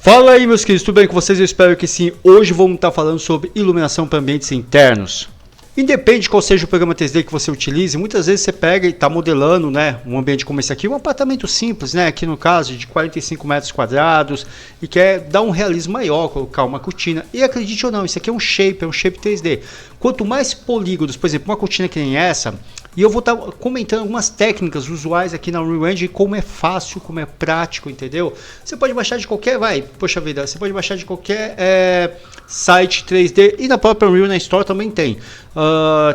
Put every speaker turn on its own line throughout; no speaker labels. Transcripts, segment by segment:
Fala aí, meus queridos, tudo bem com vocês? Eu espero que sim. Hoje vamos estar falando sobre iluminação para ambientes internos. Independe de qual seja o programa 3D que você utilize, muitas vezes você pega e está modelando, né, um ambiente como esse aqui, um apartamento simples, né, aqui no caso de 45 metros quadrados, e quer dar um realismo maior, colocar uma cortina. E acredite ou não, isso aqui é um shape 3D. Quanto mais polígonos, por exemplo, uma cortina que nem essa, e eu vou estar comentando algumas técnicas usuais aqui na Unreal Engine, como é fácil, como é prático, entendeu? Você pode baixar de qualquer, poxa vida, você pode baixar de qualquer site 3D, e na própria Unreal na Store também tem.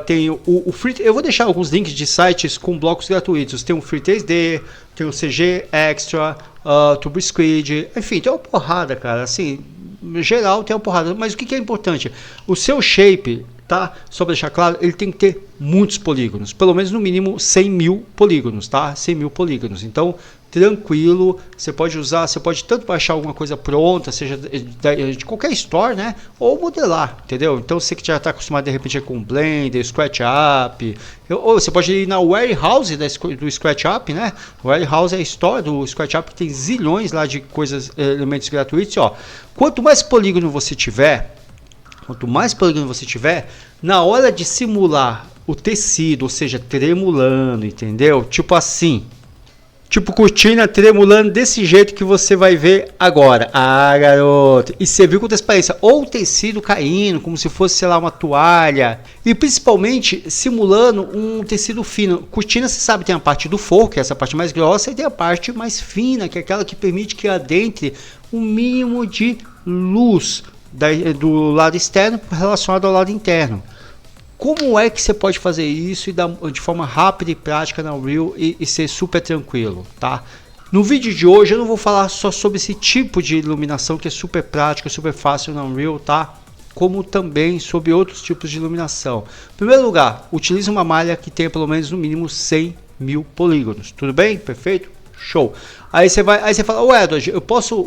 Tem o Free, eu vou deixar alguns links de sites com blocos gratuitos. Tem o Free 3D, tem o CG Extra, Turbo Squid, enfim, tem uma porrada, cara, assim, no geral tem uma porrada, mas o que é importante? O seu shape, tá? Só para deixar claro, ele tem que ter muitos polígonos, pelo menos no mínimo 100 mil polígonos, tá? 100 mil polígonos, então tranquilo, você pode usar, você pode tanto baixar alguma coisa pronta, seja de qualquer store, né? Ou modelar, entendeu? Então você que já está acostumado de repente com Blender, SketchUp, ou você pode ir na Warehouse do SketchUp, né? Warehouse é a store do SketchUp que tem zilhões lá de coisas, elementos gratuitos, ó. Quanto mais polígono você tiver, na hora de simular o tecido, ou seja, tremulando, entendeu? Tipo assim, tipo cortina tremulando desse jeito que você vai ver agora. Ah, garoto! E você viu com transparência, ou o tecido caindo, como se fosse, sei lá, uma toalha. E principalmente simulando um tecido fino. Cortina, você sabe, tem a parte do forro, que é essa parte mais grossa, e tem a parte mais fina, que é aquela que permite que adentre um mínimo de luz do lado externo relacionado ao lado interno. Como é que você pode fazer isso de forma rápida e prática na Unreal e ser super tranquilo, tá? No vídeo de hoje eu não vou falar só sobre esse tipo de iluminação que é super prática, super fácil na Unreal, tá? Como também sobre outros tipos de iluminação. Em primeiro lugar, utilize uma malha que tenha pelo menos no mínimo 100 mil polígonos. Tudo bem? Perfeito? Show. Aí você fala, Edward, eu posso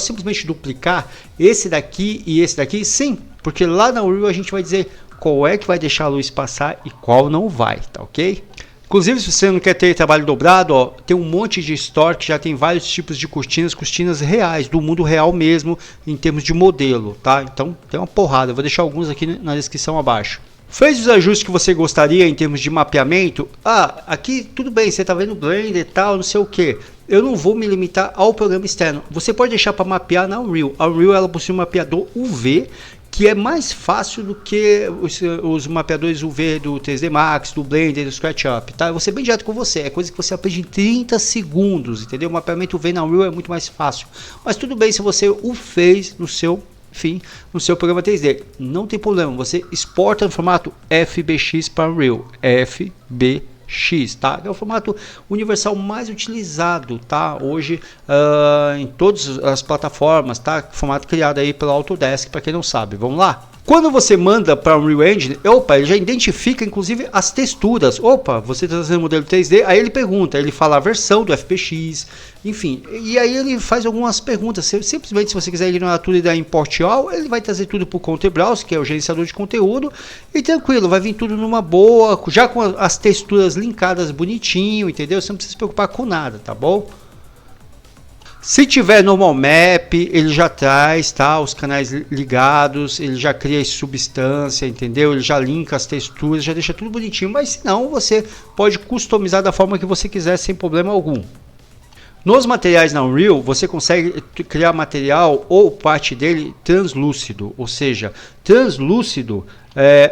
simplesmente duplicar esse daqui e esse daqui? Sim, porque lá na Unreal a gente vai dizer qual é que vai deixar a luz passar e qual não vai, tá ok? Inclusive, se você não quer ter trabalho dobrado, ó, tem um monte de store que já tem vários tipos de cortinas reais, do mundo real mesmo, em termos de modelo, tá? Então tem uma porrada, eu vou deixar alguns aqui na descrição abaixo. Fez os ajustes que você gostaria em termos de mapeamento? Aqui tudo bem, você está vendo Blender e tal, não sei o que. Eu não vou me limitar ao programa externo. Você pode deixar para mapear na Unreal. A Unreal ela possui um mapeador UV, que é mais fácil do que os mapeadores UV do 3D Max, do Blender, do SketchUp, tá? Eu vou ser bem direto com você, é coisa que você aprende em 30 segundos, entendeu? O mapeamento UV na Unreal é muito mais fácil. Mas tudo bem se você o fez no seu programa 3D, não tem problema, você exporta no formato FBX para Unreal, FBX, tá? É o formato universal mais utilizado, tá? Hoje em todas as plataformas, tá? Formato criado aí pela Autodesk, para quem não sabe. Vamos lá? Quando você manda para o Unreal Engine, ele já identifica inclusive as texturas. Você está fazendo modelo 3D, aí ele pergunta, ele fala a versão do FBX, enfim. E aí ele faz algumas perguntas. Simplesmente, se você quiser ignorar tudo e dar import all, ele vai trazer tudo para o Content Browser, que é o gerenciador de conteúdo, e tranquilo, vai vir tudo numa boa, já com as texturas linkadas bonitinho, entendeu? Você não precisa se preocupar com nada, tá bom? Se tiver normal map, ele já traz, tá, os canais ligados, ele já cria essa substância, entendeu? Ele já linka as texturas, já deixa tudo bonitinho, mas se não, você pode customizar da forma que você quiser sem problema algum. Nos materiais na Unreal, você consegue criar material ou parte dele translúcido, ou seja, translúcido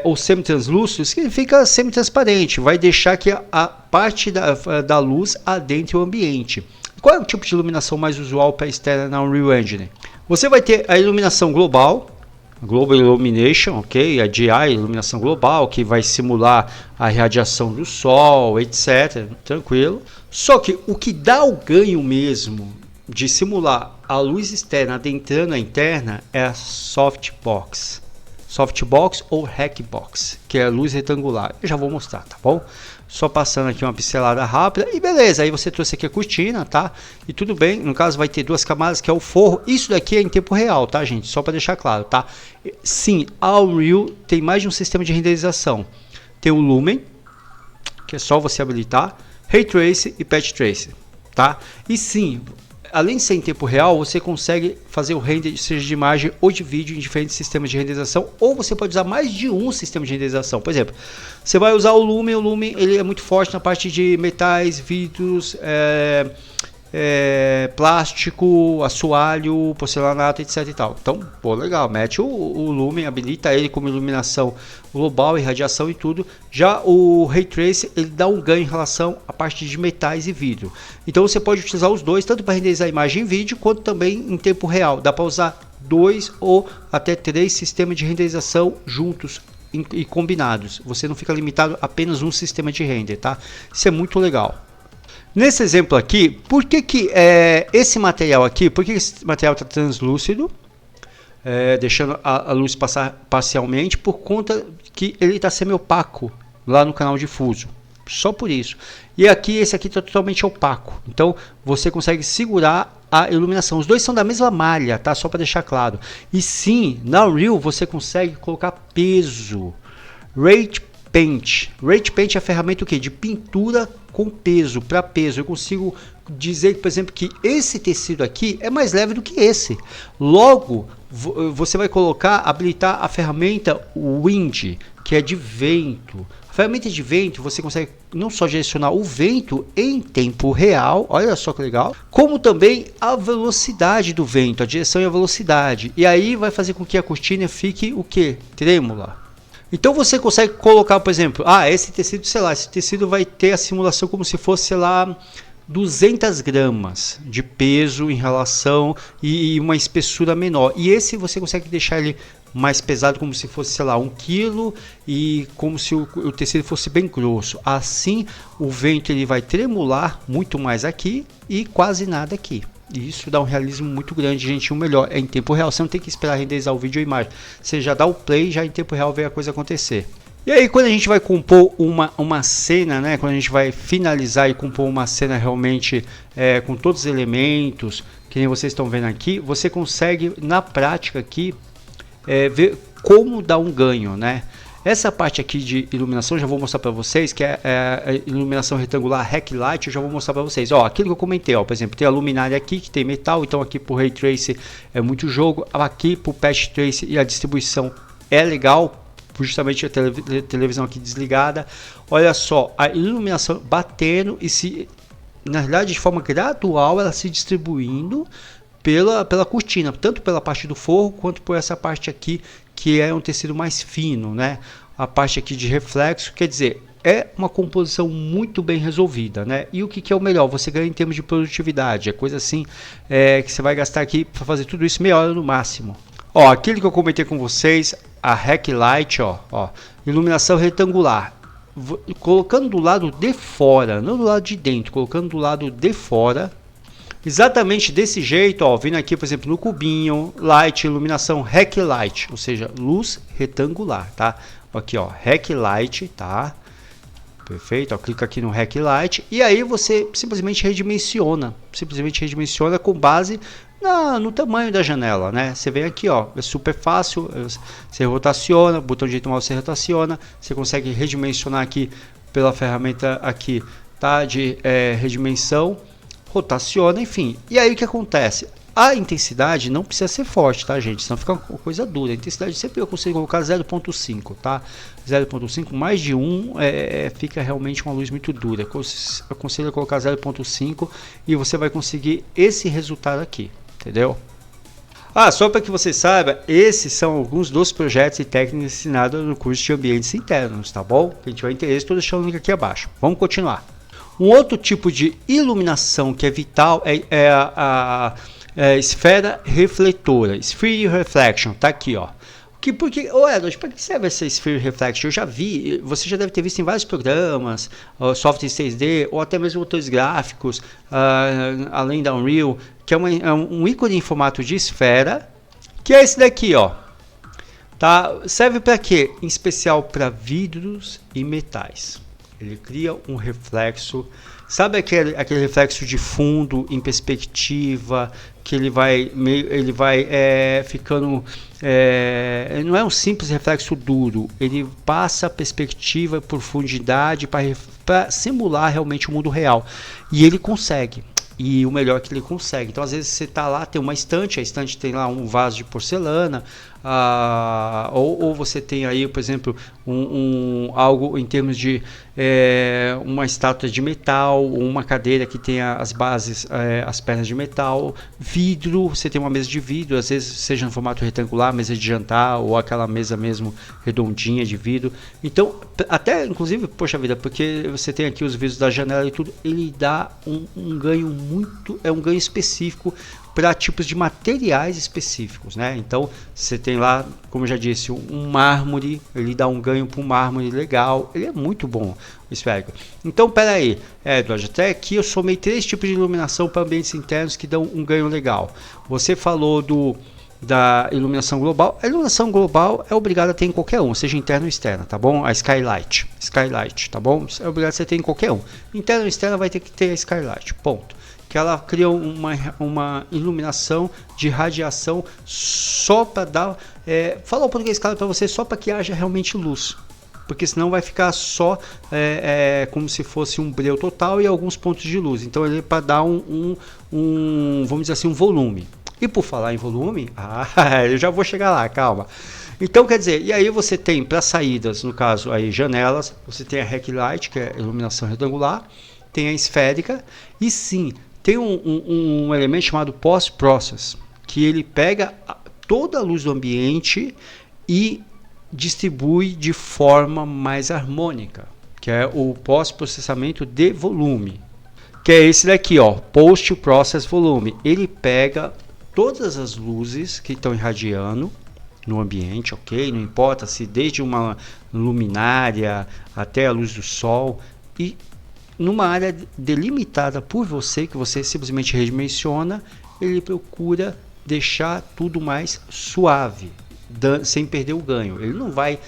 ou semi-translúcido significa semi-transparente, vai deixar que a parte da luz adentre o ambiente. Qual é o tipo de iluminação mais usual para externa na Unreal Engine? Você vai ter a iluminação global, Global Illumination, ok? A GI, iluminação global, que vai simular a radiação do sol, etc. Tranquilo. Só que o que dá o ganho mesmo de simular a luz externa adentrando a interna é a Softbox. Softbox ou Hackbox, que é a luz retangular. Eu já vou mostrar, tá bom? Só passando aqui uma pincelada rápida e beleza, aí você trouxe aqui a cortina, tá? E tudo bem, no caso vai ter duas camadas que é o forro. Isso daqui é em tempo real, tá, gente? Só para deixar claro, tá? Sim, a Unreal tem mais de um sistema de renderização. Tem o Lumen, que é só você habilitar, Ray Trace e Patch Trace, tá? E sim, além de ser em tempo real, você consegue fazer o render, seja de imagem ou de vídeo, em diferentes sistemas de renderização, ou você pode usar mais de um sistema de renderização. Por exemplo, você vai usar o Lumen ele é muito forte na parte de metais, vidros, plástico, assoalho, porcelanato, etc e tal. Então, pô, legal, mete o Lumen, habilita ele como iluminação global e radiação e tudo. Já o Ray Trace, ele dá um ganho em relação à parte de metais e vidro. Então você pode utilizar os dois, tanto para renderizar imagem e vídeo, quanto também em tempo real. Dá para usar 2 ou até 3 sistemas de renderização juntos e combinados. Você não fica limitado a apenas um sistema de render, tá? Isso é muito legal. Nesse exemplo aqui, por que esse material aqui, por que esse material está translúcido, deixando a luz passar parcialmente, por conta que ele está semi-opaco lá no canal difuso, só por isso. E aqui, esse aqui está totalmente opaco, então você consegue segurar a iluminação. Os dois são da mesma malha, tá? Só para deixar claro. E sim, na Unreal você consegue colocar peso, Rate Paint. Rate Paint é a ferramenta o quê? De pintura com peso, para peso. Eu consigo dizer, por exemplo, que esse tecido aqui é mais leve do que esse. Logo, você vai habilitar a ferramenta Wind, que é de vento. A ferramenta de vento, você consegue não só direcionar o vento em tempo real, olha só que legal, como também a velocidade do vento, a direção e a velocidade. E aí vai fazer com que a cortina fique o quê? Trêmula. Então você consegue colocar, por exemplo, esse tecido, sei lá, esse tecido vai ter a simulação como se fosse, sei lá, 200 gramas de peso em relação e uma espessura menor. E esse você consegue deixar ele mais pesado, como se fosse, sei lá, 1 kg, e como se o tecido fosse bem grosso. Assim, o vento ele vai tremular muito mais aqui e quase nada aqui. E isso dá um realismo muito grande, gente. O melhor é em tempo real. Você não tem que esperar renderizar o vídeo ou a imagem. Você já dá o play, já em tempo real vê a coisa acontecer. E aí, quando a gente vai compor uma cena, né? Quando a gente vai finalizar e compor uma cena realmente com todos os elementos, que nem vocês estão vendo aqui, você consegue, na prática aqui, ver como dar um ganho, né? Essa parte aqui de iluminação já vou mostrar para vocês, que é a iluminação retangular Hack Light. Eu já vou mostrar para vocês. Ó, aquilo que eu comentei, ó, por exemplo, tem a luminária aqui que tem metal, então aqui pro Ray Trace é muito jogo, aqui pro Patch Trace e a distribuição é legal, justamente a televisão aqui desligada. Olha só, a iluminação batendo e na realidade de forma gradual ela se distribuindo pela cortina, tanto pela parte do forro quanto por essa parte aqui, que é um tecido mais fino, né? A parte aqui de reflexo, quer dizer, é uma composição muito bem resolvida, né? E o que é o melhor? Você ganha em termos de produtividade, é coisa assim que você vai gastar aqui para fazer tudo isso meia hora no máximo. Ó, aquilo que eu comentei com vocês, a Hack Light, ó, iluminação retangular, colocando do lado de fora, não do lado de dentro, colocando do lado de fora. Exatamente desse jeito, ó, vindo aqui, por exemplo, no cubinho, Light, iluminação Hack Light, ou seja, luz retangular, tá? Aqui, ó, Hack Light, tá? Perfeito, ó, clica aqui no Hack Light e aí você simplesmente redimensiona com base no tamanho da janela, né? Você vem aqui, ó, é super fácil, você rotaciona, botão de mouse você rotaciona, você consegue redimensionar aqui pela ferramenta aqui, tá? De redimensão. Rotaciona, enfim. E aí o que acontece? A intensidade não precisa ser forte, tá, gente? Senão fica uma coisa dura. A intensidade sempre eu consigo colocar 0.5, tá? 0.5, mais de 1 fica realmente uma luz muito dura. Eu aconselho a colocar 0.5 e você vai conseguir esse resultado aqui, entendeu? Só para que você saiba, esses são alguns dos projetos e técnicas ensinados no curso de ambientes internos, tá bom? Quem tiver interesse, estou deixando o link aqui abaixo. Vamos continuar. Um outro tipo de iluminação que é vital é a esfera refletora, Sphere Reflection, tá aqui, ó. Edward, para que serve essa Sphere Reflection? Eu já vi, você já deve ter visto em vários programas, softwares 3D ou até mesmo motores gráficos, além da Unreal, que é um ícone em formato de esfera, que é esse daqui, ó. Tá? Serve para quê? Em especial para vidros e metais. Ele cria um reflexo, sabe aquele reflexo de fundo em perspectiva, que ele vai ficando, não é um simples reflexo duro, ele passa perspectiva e profundidade para simular realmente o mundo real, e ele consegue. e o melhor que ele consegue. Então, às vezes você está lá, tem uma estante, a estante tem lá um vaso de porcelana, ou você tem aí, por exemplo, algo em termos de uma estátua de metal, ou uma cadeira que tenha as bases, as pernas de metal, vidro, você tem uma mesa de vidro, às vezes seja no formato retangular, mesa de jantar, ou aquela mesa mesmo redondinha de vidro. Então, até inclusive, poxa vida, porque você tem aqui os vidros da janela e tudo, ele dá um ganho muito, um ganho específico para tipos de materiais específicos, né? Então você tem lá, como eu já disse, um mármore, ele dá um ganho para um mármore legal, ele é muito bom o esférico. Então pera aí, Edward, até aqui eu somei 3 tipos de iluminação para ambientes internos que dão um ganho legal. Você falou da iluminação global. A iluminação global é obrigada a ter em qualquer um, seja interna ou externa, tá bom? A Skylight, tá bom? É obrigado a você ter em qualquer um. Interna ou externa vai ter que ter a Skylight, ponto. Que ela cria uma iluminação de radiação só para dar... falar o português claro para você, só para que haja realmente luz. Porque senão vai ficar só como se fosse um breu total e alguns pontos de luz. Então ele é para dar vamos dizer assim, um volume. E por falar em volume, eu já vou chegar lá, calma. Então quer dizer, e aí você tem para saídas, no caso aí janelas, você tem a Rack Light, que é a iluminação retangular, tem a esférica, e sim, tem um elemento chamado Post-Process, que ele pega toda a luz do ambiente e distribui de forma mais harmônica, que é o pós-processamento de volume, que é esse daqui, ó, Post-Process Volume. Ele pega todas as luzes que estão irradiando no ambiente, ok? Não importa se desde uma luminária até a luz do sol, e numa área delimitada por você, que você simplesmente redimensiona, ele procura deixar tudo mais suave, sem perder o ganho. Ele não vai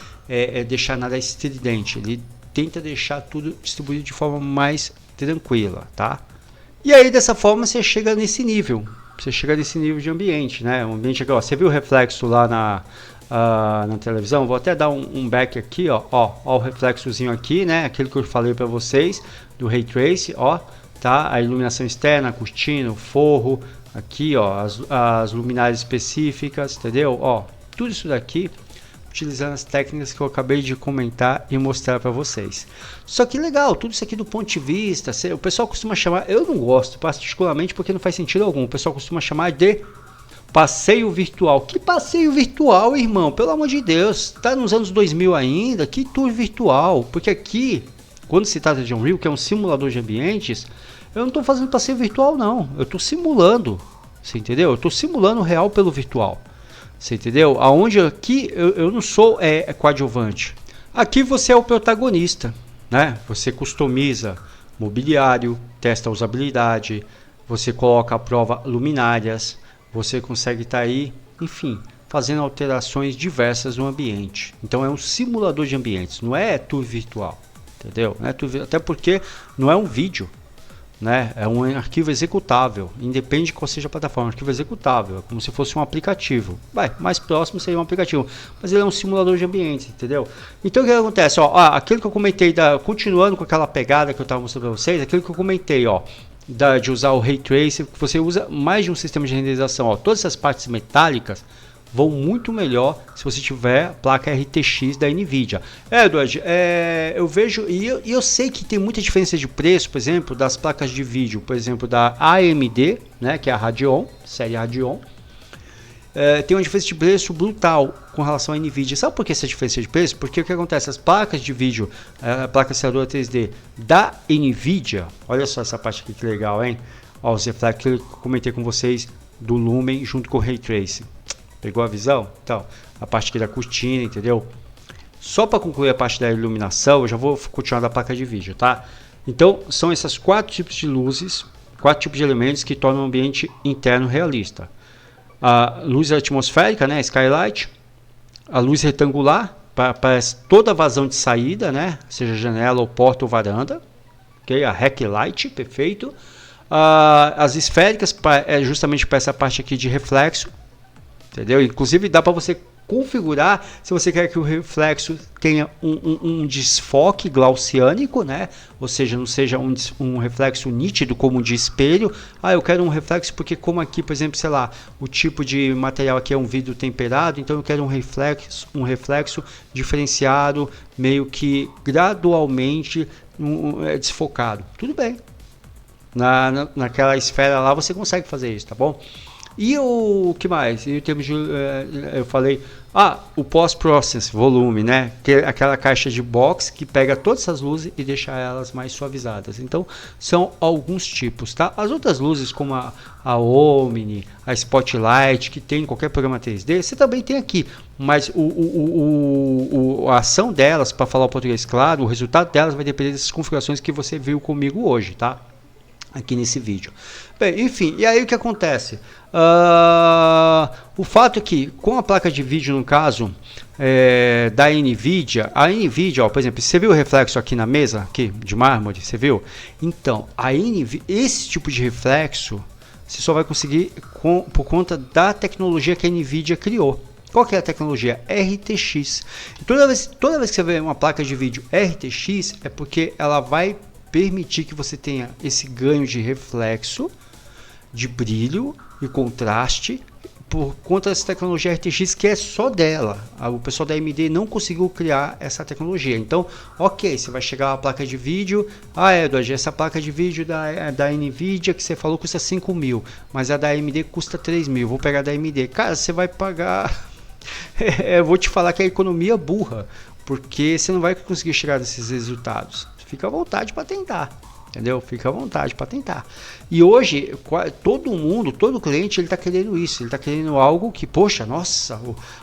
deixar nada estridente, ele tenta deixar tudo distribuído de forma mais tranquila, tá? E aí dessa forma você chega nesse nível. Você chega nesse nível de ambiente, né? Um ambiente aqui, ó, você viu o reflexo lá na televisão? Vou até dar um back aqui, ó, o reflexozinho aqui, né? Aquele que eu falei para vocês do Ray Trace, ó, tá? A iluminação externa, a cortina, o forro, aqui, ó, as luminárias específicas, entendeu? Ó, tudo isso daqui utilizando as técnicas que eu acabei de comentar e mostrar para vocês. Só que legal, tudo isso aqui do ponto de vista, o pessoal costuma chamar, eu não gosto particularmente porque não faz sentido algum, o pessoal costuma chamar de passeio virtual. Que passeio virtual, irmão? Pelo amor de Deus, tá nos anos 2000 ainda? Que tour virtual? Porque aqui, quando se trata de Unreal, que é um simulador de ambientes, eu não estou fazendo passeio virtual não, eu estou simulando, você entendeu? Eu estou simulando o real pelo virtual. Você entendeu? Aonde aqui eu não sou coadjuvante. Aqui você é o protagonista, né? Você customiza mobiliário, testa a usabilidade, você coloca à prova luminárias, você consegue estar aí, enfim, fazendo alterações diversas no ambiente. Então é um simulador de ambientes, não é tour virtual, entendeu? Não é tour, até porque não é um vídeo. Né? É um arquivo executável, independe de qual seja a plataforma, arquivo executável, é como se fosse um aplicativo. Mais próximo seria um aplicativo, mas ele é um simulador de ambiente, entendeu? Então o que acontece? Ó, aquilo que eu comentei, continuando com aquela pegada que eu estava mostrando para vocês, aquilo que eu comentei, ó, de usar o Ray Trace, que você usa mais de um sistema de renderização, ó, todas essas partes metálicas vão muito melhor se você tiver placa RTX da NVIDIA. Edward, eu vejo, e eu sei que tem muita diferença de preço, por exemplo, das placas de vídeo, por exemplo, da AMD, né, que é a Radeon, série Radeon, tem uma diferença de preço brutal com relação à NVIDIA. Sabe por que essa diferença de preço? Porque o que acontece? As placas de vídeo, a placa aceleradora 3D da NVIDIA, olha só essa parte aqui que legal, hein? Ó, os reflexos que eu comentei com vocês do Lumen junto com o Ray Tracing. Pegou a visão? Então, a parte aqui da cortina, entendeu? Só para concluir a parte da iluminação, eu já vou continuar da placa de vídeo, tá? Então, são esses 4 tipos de luzes, 4 tipos de elementos que tornam o ambiente interno realista. A luz atmosférica, né, Skylight, a luz retangular, para toda a vazão de saída, né, seja janela ou porta ou varanda, okay? A Rack Light, perfeito. As esféricas, justamente para essa parte aqui de reflexo, entendeu? Inclusive dá para você configurar se você quer que o reflexo tenha um desfoque gaussiânico, né? Ou seja, não seja um reflexo nítido como de espelho. Eu quero um reflexo porque como aqui, por exemplo, sei lá, o tipo de material aqui é um vidro temperado, então eu quero um reflexo diferenciado, meio que gradualmente desfocado. Tudo bem. Naquela esfera lá você consegue fazer isso, tá bom? E o que mais? Em termos de, eu falei, o post-process volume, né? Que é aquela caixa de box que pega todas essas luzes e deixa elas mais suavizadas. Então, são alguns tipos, tá? As outras luzes, como a Omni, a Spotlight, que tem em qualquer programa 3D, você também tem aqui. Mas a ação delas, para falar o português claro, o resultado delas vai depender dessas configurações que você viu comigo hoje, tá? Aqui nesse vídeo. Bem, enfim, e aí o que acontece? O fato é que com a placa de vídeo, no caso da NVIDIA, a NVIDIA, por exemplo, você viu o reflexo aqui na mesa, aqui de mármore, você viu? Então, esse tipo de reflexo, você só vai conseguir por conta da tecnologia que a NVIDIA criou. Qual que é a tecnologia? RTX. E toda vez que você vê uma placa de vídeo RTX, é porque ela vai permitir que você tenha esse ganho de reflexo, de brilho e contraste por conta dessa tecnologia RTX que é só dela. O pessoal da AMD não conseguiu criar essa tecnologia. Então, ok, você vai chegar a placa de vídeo, Edward, essa placa de vídeo da NVIDIA que você falou custa 5 mil, mas a da AMD custa 3 mil, vou pegar da AMD. Cara, você vai pagar... eu vou te falar que a economia é burra, porque você não vai conseguir chegar nesses resultados. Fica à vontade para tentar, entendeu? Fica à vontade para tentar. E hoje, todo cliente, ele está querendo isso. Ele está querendo algo que, poxa, nossa,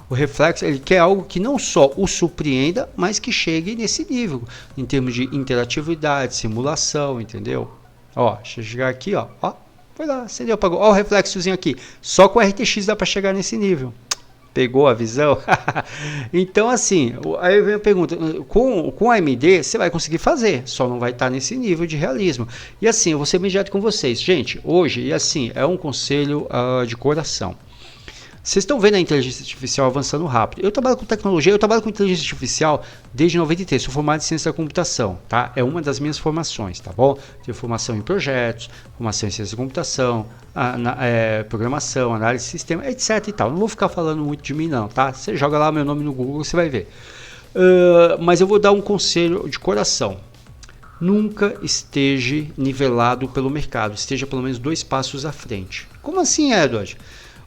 o reflexo, ele quer algo que não só o surpreenda, mas que chegue nesse nível, em termos de interatividade, simulação, entendeu? Deixa eu chegar aqui, foi lá, acendeu, apagou. O reflexozinho aqui. Só com o RTX dá para chegar nesse nível. Pegou a visão? Então, assim, aí vem a pergunta, com a AMD você vai conseguir fazer, só não vai estar nesse nível de realismo. E assim, eu vou ser imediato com vocês. Gente, hoje, e assim, é um conselho de coração. Vocês estão vendo a inteligência artificial avançando rápido. Eu trabalho com tecnologia, eu trabalho com inteligência artificial desde 93, sou formado em ciência da computação, tá? É uma das minhas formações, tá bom? Tenho formação em projetos, formação em ciência da computação, programação, análise de sistema, etc e tal. Não vou ficar falando muito de mim não, tá? Você joga lá meu nome no Google, você vai ver. Mas eu vou dar um conselho de coração. Nunca esteja nivelado pelo mercado, esteja pelo menos 2 passos à frente. Como assim, Edward?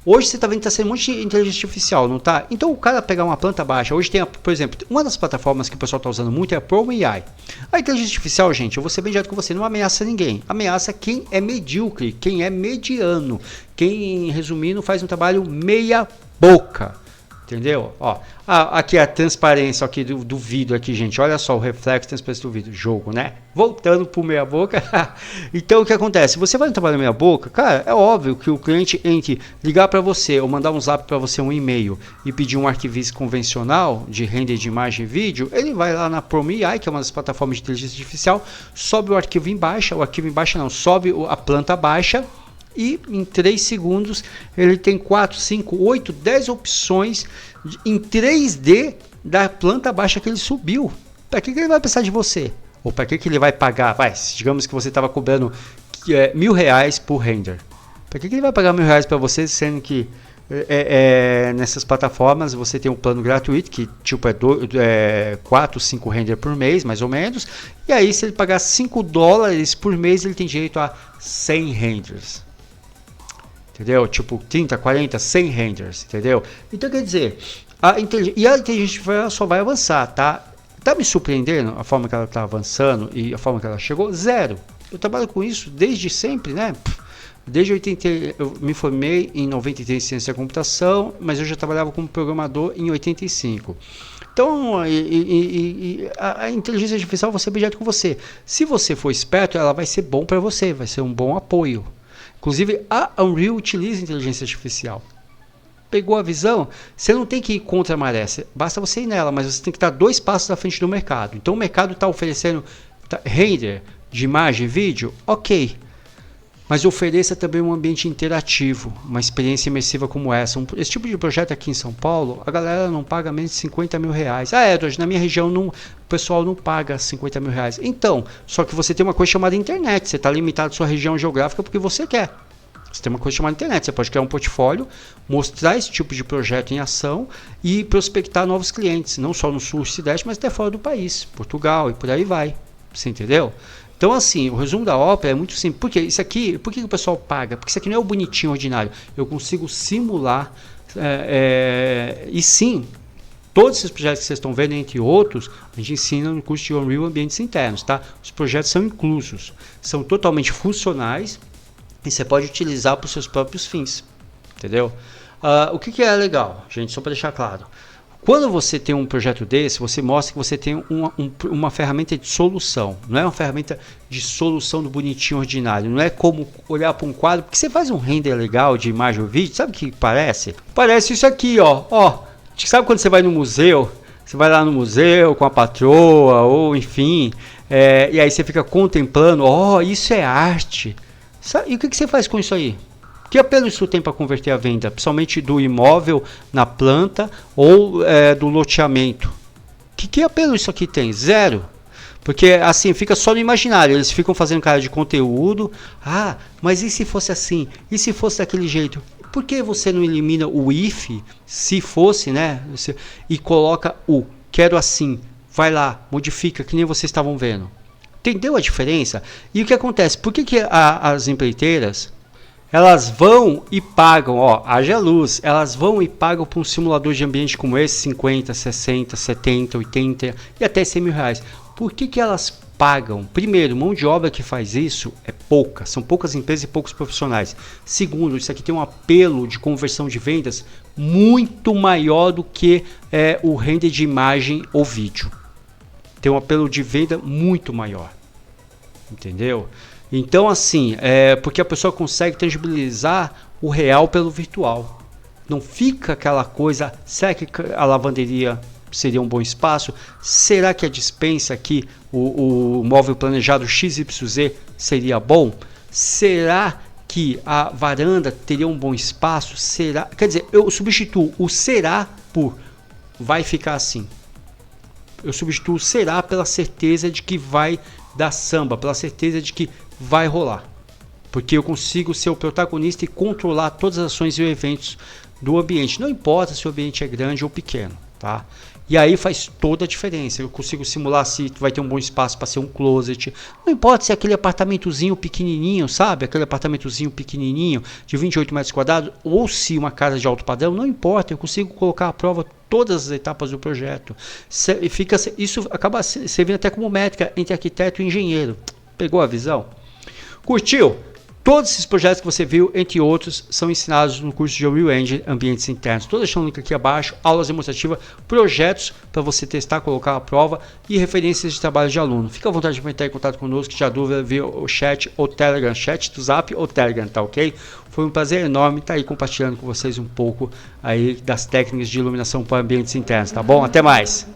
Hoje você está vendo que está sendo um monte de inteligência artificial, não tá? Então o cara pegar uma planta baixa, hoje tem, por exemplo, uma das plataformas que o pessoal está usando muito é a Chrome AI. A inteligência artificial, gente, eu vou ser bem direto com você, não ameaça ninguém. Ameaça quem é medíocre, quem é mediano, quem, resumindo, faz um trabalho meia boca. Entendeu? Aqui a transparência aqui do vidro aqui, gente. Olha só o reflexo, transparência do vidro. Jogo, né? Voltando pro meia boca. Então o que acontece? Você vai no trabalho meia boca, cara, é óbvio que o cliente entre ligar para você ou mandar um zap para você, um e-mail e pedir um arquivista convencional de render de imagem e vídeo, ele vai lá na Chrome AI, que é uma das plataformas de inteligência artificial, sobe o arquivo em baixa, sobe a planta baixa. E em 3 segundos ele tem 4, 5, 8, 10 opções em 3D da planta baixa que ele subiu. Para que ele vai precisar de você? Ou para que ele vai pagar? Digamos que você estava cobrando R$1.000 por render. Para que ele vai pagar R$1.000 para você, sendo que nessas plataformas você tem um plano gratuito que tipo é 4, 5 render por mês, mais ou menos. E aí se ele pagar $5 por mês, ele tem direito a 100 renders. Entendeu? Tipo 30, 40, 100 renders, entendeu? Então quer dizer, a inteligência artificial só vai avançar, tá? Tá me surpreendendo a forma que ela tá avançando e a forma que ela chegou? Zero. Eu trabalho com isso desde sempre, né? Desde 80, eu me formei em 93 em ciência da computação, mas eu já trabalhava como programador em 85. Então, a inteligência artificial vai ser direto com você. Se você for esperto, ela vai ser bom para você, vai ser um bom apoio. Inclusive, a Unreal utiliza inteligência artificial. Pegou a visão? Você não tem que ir contra a maré, basta você ir nela, mas você tem que estar 2 passos à frente do mercado. Então, o mercado está oferecendo render de imagem e vídeo? Ok. mas ofereça também um ambiente interativo, uma experiência imersiva como essa. Esse tipo de projeto aqui em São Paulo, a galera não paga menos de 50 mil reais. Edward, na minha região o pessoal não paga 50 mil reais. Então, só que você tem uma coisa chamada internet, você está limitado à sua região geográfica porque você quer. Você tem uma coisa chamada internet, você pode criar um portfólio, mostrar esse tipo de projeto em ação e prospectar novos clientes, não só no sul e sudeste, mas até fora do país, Portugal e por aí vai. Você entendeu? Então, assim, o resumo da ópera é muito simples. Porque isso aqui, por que o pessoal paga? Porque isso aqui não é o bonitinho ordinário. Eu consigo simular e sim, todos esses projetos que vocês estão vendo, entre outros, a gente ensina no curso de Unreal Ambientes Internos, tá? Os projetos são inclusos, são totalmente funcionais e você pode utilizar para os seus próprios fins, entendeu? O que é legal, gente, só para deixar claro. Quando você tem um projeto desse, você mostra que você tem uma ferramenta de solução. Não é uma ferramenta de solução do bonitinho ordinário. Não é como olhar para um quadro, porque você faz um render legal de imagem ou vídeo, sabe o que parece? Parece isso aqui, ó. Sabe quando você vai no museu? Você vai lá no museu com a patroa, ou enfim, e aí você fica contemplando, isso é arte. Sabe? E o que você faz com isso aí? Que apelo isso tem para converter a venda, principalmente do imóvel na planta ou do loteamento? Que apelo isso aqui tem? Zero. Porque assim, fica só no imaginário, eles ficam fazendo cara de conteúdo. Mas e se fosse assim? E se fosse daquele jeito? Por que você não elimina o if, se fosse, né? E coloca o quero assim, vai lá, modifica, que nem vocês estavam vendo. Entendeu a diferença? E o que acontece? Por que as empreiteiras elas vão e pagam, haja luz, elas vão e pagam para um simulador de ambiente como esse, 50, 60, 70, 80 e até 100 mil reais. Por que elas pagam? Primeiro, mão de obra que faz isso é pouca, são poucas empresas e poucos profissionais. Segundo, isso aqui tem um apelo de conversão de vendas muito maior do que o render de imagem ou vídeo. Tem um apelo de venda muito maior, entendeu? Então, assim, porque a pessoa consegue tangibilizar o real pelo virtual. Não fica aquela coisa, será que a lavanderia seria um bom espaço? Será que a despensa aqui, o móvel planejado XYZ seria bom? Será que a varanda teria um bom espaço? Será? Quer dizer, eu substituo o será por vai ficar assim. Eu substituo o será pela certeza de que vai dar samba, pela certeza de que vai rolar, porque eu consigo ser o protagonista e controlar todas as ações e eventos do ambiente, não importa se o ambiente é grande ou pequeno, tá? E aí faz toda a diferença. Eu consigo simular se vai ter um bom espaço para ser um closet, não importa se é aquele apartamentozinho pequenininho, sabe? Aquele apartamentozinho pequenininho de 28 metros quadrados ou se uma casa de alto padrão, não importa, eu consigo colocar à prova todas as etapas do projeto. Isso acaba servindo até como métrica entre arquiteto e engenheiro. Pegou a visão? Curtiu? Todos esses projetos que você viu, entre outros, são ensinados no curso de Unreal Engine Ambientes Internos. Estou deixando o link aqui abaixo, aulas demonstrativas, projetos para você testar, colocar à prova e referências de trabalho de aluno. Fica à vontade de entrar em contato conosco, se tiver dúvida, via o chat ou Telegram, chat do Zap ou Telegram, tá ok? Foi um prazer enorme estar aí compartilhando com vocês um pouco aí das técnicas de iluminação para ambientes internos, tá bom? Até mais!